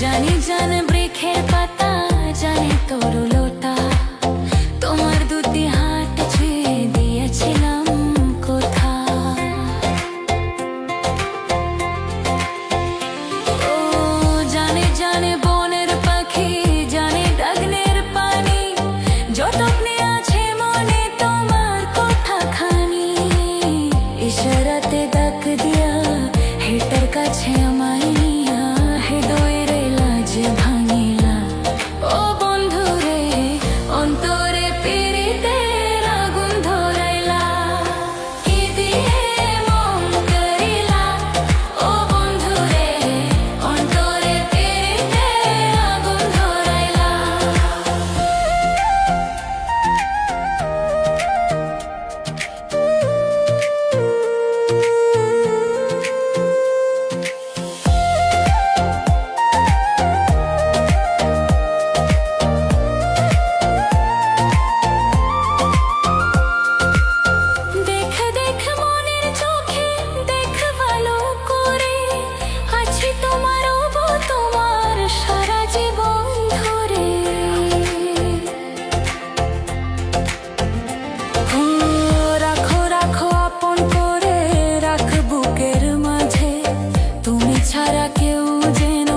জানি জান বৃক্ষের পাতা, জানি তোর লোটা, তোমার দুটি হাত ছুঁয়ে দিয়েছিলাম কোথা। ও জানে জানে বনের পাখি, জানে ডাগনের পানি, যতক্ষণে আছে মনে তোমার কথাখানি। ইশারাতে ডাক দিয়া হেটার কাছে আমায় নিয়া, হৃদয়ের লাজ ভাঙিলা। ও বন্ধু রে, অন্তরে পীড়িতের আগুন ধরাইলা, কি দিয়ে মন করিলা। ও বন্ধু রে, অন্তরে পীড়িতের আগুন ধরাইলা। দেখ দেখ মনের চোখে, দেখ ভালো করে, আছি তোমার ওগো তোমার সারা জীবন ধরে। ও রাখো রাখো আপন করে, রাখ বুকের মাঝে, তুমি ছাড়া কেউ যেন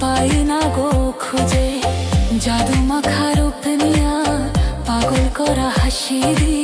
পাই না গো খুঁজে। জাদু মাখা রূপ নিয়া, পাগল করা হাসি দিয়ে